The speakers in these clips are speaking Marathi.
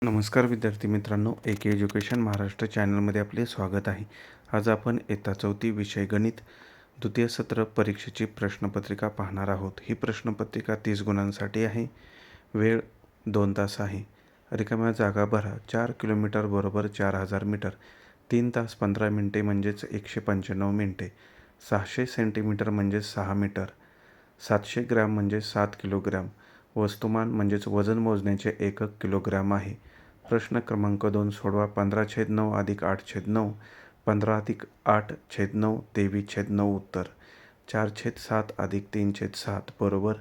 नमस्कार विद्यार्थी मित्रांनो, AK एज्युकेशन महाराष्ट्र चॅनलमध्ये आपले स्वागत आहे. आज आपण इयत्ता 4थी विषय गणित द्वितीय सत्र परीक्षेची प्रश्नपत्रिका पाहणार आहोत. ही प्रश्नपत्रिका 30 गुणांसाठी आहे. वेळ 2 तास आहे. रिकाम्या जागा भरा. 4 किलोमीटर बरोबर 4000 मीटर. 3 तास 15 मिनिटे म्हणजेच 195 मिनिटे. 600 सेंटीमीटर म्हणजे 6 मीटर. 700 ग्रॅम म्हणजे 7 किलोग्रॅम. वस्तुमान म्हणजेच वजन मोजण्याचे एकक किलोग्रॅम आहे. प्रश्न क्रमांक 2 सोडवा. 15/9 अधिक 8/9 15 अधिक 8/9 23/9 उत्तर 4/7 अधिक 3/7 बरोबर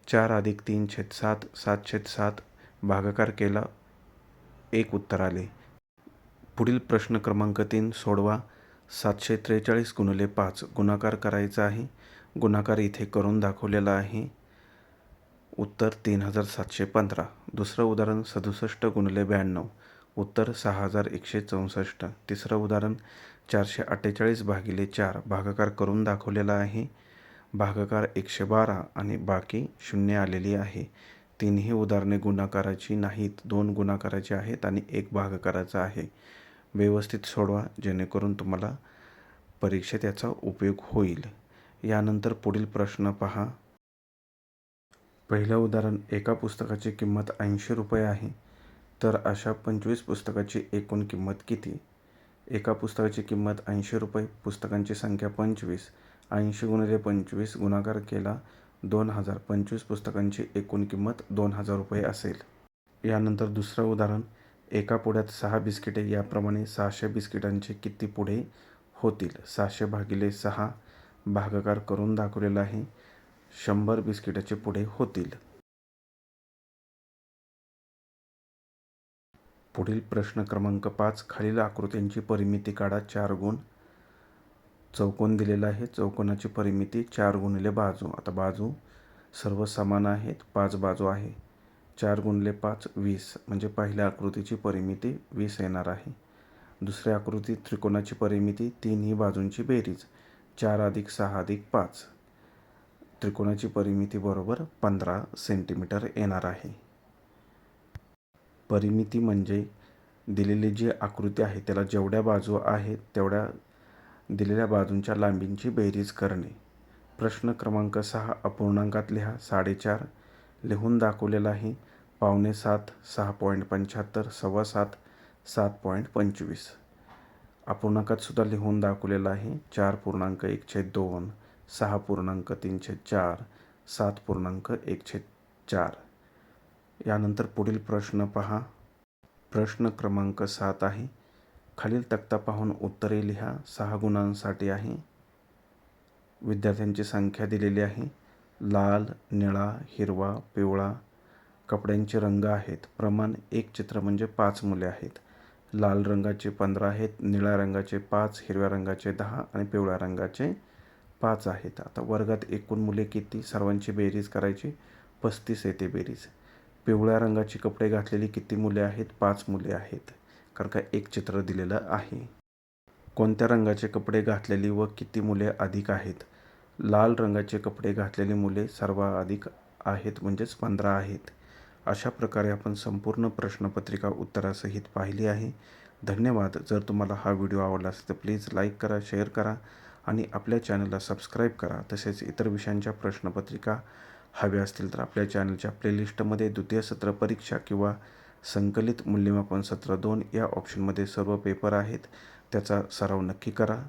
4 अधिक 3/7 7/7 भागाकार केला 1 उत्तर आले. पुढील प्रश्न क्रमांक 3 सोडवा. 743 गुणिले 5 गुणाकार करायचा आहे. गुणाकार इथे करून दाखवलेला आहे. उत्तर 3715. दुसरं उदाहरण 67 गुणिले 92 उत्तर 6164. तिसरं उदाहरण 448 भागिले 4 भागाकार करून दाखवलेला आहे. भागाकार 112 आणि बाकी शून्य आलेली आहे. तीनही उदाहरणे गुणाकाराची नाहीत, 2 गुणाकाराची आहेत आणि 1 भागाकाराचा आहे. व्यवस्थित सोडवा जेणेकरून तुम्हाला परीक्षेत याचा उपयोग होईल. यानंतर पुढील प्रश्न पहा. पहिलं उदाहरण, एका पुस्तकाची किंमत 80 रुपये आहे, तर अशा 25 पुस्तकाची एकूण किंमत किती? एका पुस्तकाची किंमत 80 रुपये, पुस्तकांची संख्या 25, 80 गुणिले 25 गुणाकार केला 2000, 25 पुस्तकांची एकूण किंमत 2000 रुपये असेल. यानंतर दुसरं उदाहरण, एका पुड्यात 6 बिस्किटे, याप्रमाणे 600 बिस्किटांचे किती पुडे होतील? 600 भागिले 6 भागाकार करून दाखवलेला आहे. 100 बिस्किटाचे पुडे होतील. पुढील प्रश्न क्रमांक 5 खालील आकृत्यांची परिमिती काढा. 4 गुण चौकोन दिलेला आहे. चौकोनाची परिमिती 4 गुणिले बाजू. आता बाजू सर्व समान आहेत, 5 बाजू आहे. 4 गुणिले 5 20 म्हणजे पहिल्या आकृतीची परिमिती 20 येणार आहे. दुसऱ्या आकृतीत त्रिकोणाची परिमिती तीनही बाजूंची बेरीज 4 अधिक 6 अधिक 5. त्रिकोणाची परिमिती बरोबर 15 सेंटीमीटर येणार आहे. परिमिती म्हणजे दिलेली जी आकृती आहे त्याला जेवढ्या बाजू आहेत तेवढ्या दिलेल्या बाजूंच्या लांबींची बेरीज करणे. प्रश्न क्रमांक 6 अपूर्णांकात लिहा. 4.5 लिहून दाखवलेला आहे. 6.75 6.75 7.25 7.25 अपूर्णांकात सुद्धा लिहून दाखवलेला आहे. 4.1/2 6.3/4 7.1/4. यानंतर पुढील प्रश्न पहा. प्रश्न क्रमांक 7 आहे. खालील तक्ता पाहून उत्तरे लिहा. 6 गुणांसाठी आहे. विद्यार्थ्यांची संख्या दिलेली आहे. लाल, निळा, हिरवा, पिवळा कपड्यांचे रंग आहेत. प्रमाण एक चित्र म्हणजे 5 मुले आहेत. लाल रंगाचे 15 आहेत, निळ्या रंगाचे 5, हिरव्या रंगाचे 10 आणि पिवळ्या रंगाचे 5 आहेत. आता वर्गात एकूण मुले किती? सर्वांची बेरीज करायची. 35 येते बेरीज. पिवळ्या रंगाची कपडे घातलेली किती मुले आहेत? 5 मुले आहेत, कारण का एक चित्र दिलेलं आहे. कोणत्या रंगाचे कपडे घातलेली व किती मुले अधिक आहेत? लाल रंगाचे कपडे घातलेली मुले सर्वाधिक आहेत, म्हणजेच 15 आहेत. अशा प्रकारे आपण संपूर्ण प्रश्नपत्रिका उत्तरासहित पाहिली आहे. धन्यवाद. जर तुम्हाला हा व्हिडिओ आवडला असेल तर प्लीज लाईक करा, शेअर करा आणि आपल्या चॅनलला सबस्क्राईब करा. तसेच इतर विषयांच्या प्रश्नपत्रिका हव्या असतील तर आपल्या चॅनलच्या प्लेलिस्टमध्ये द्वितीय सत्र परीक्षा किंवा संकलित मूल्यमापन सत्र 2 या ऑप्शनमध्ये सर्व पेपर आहेत. त्याचा सराव नक्की करा.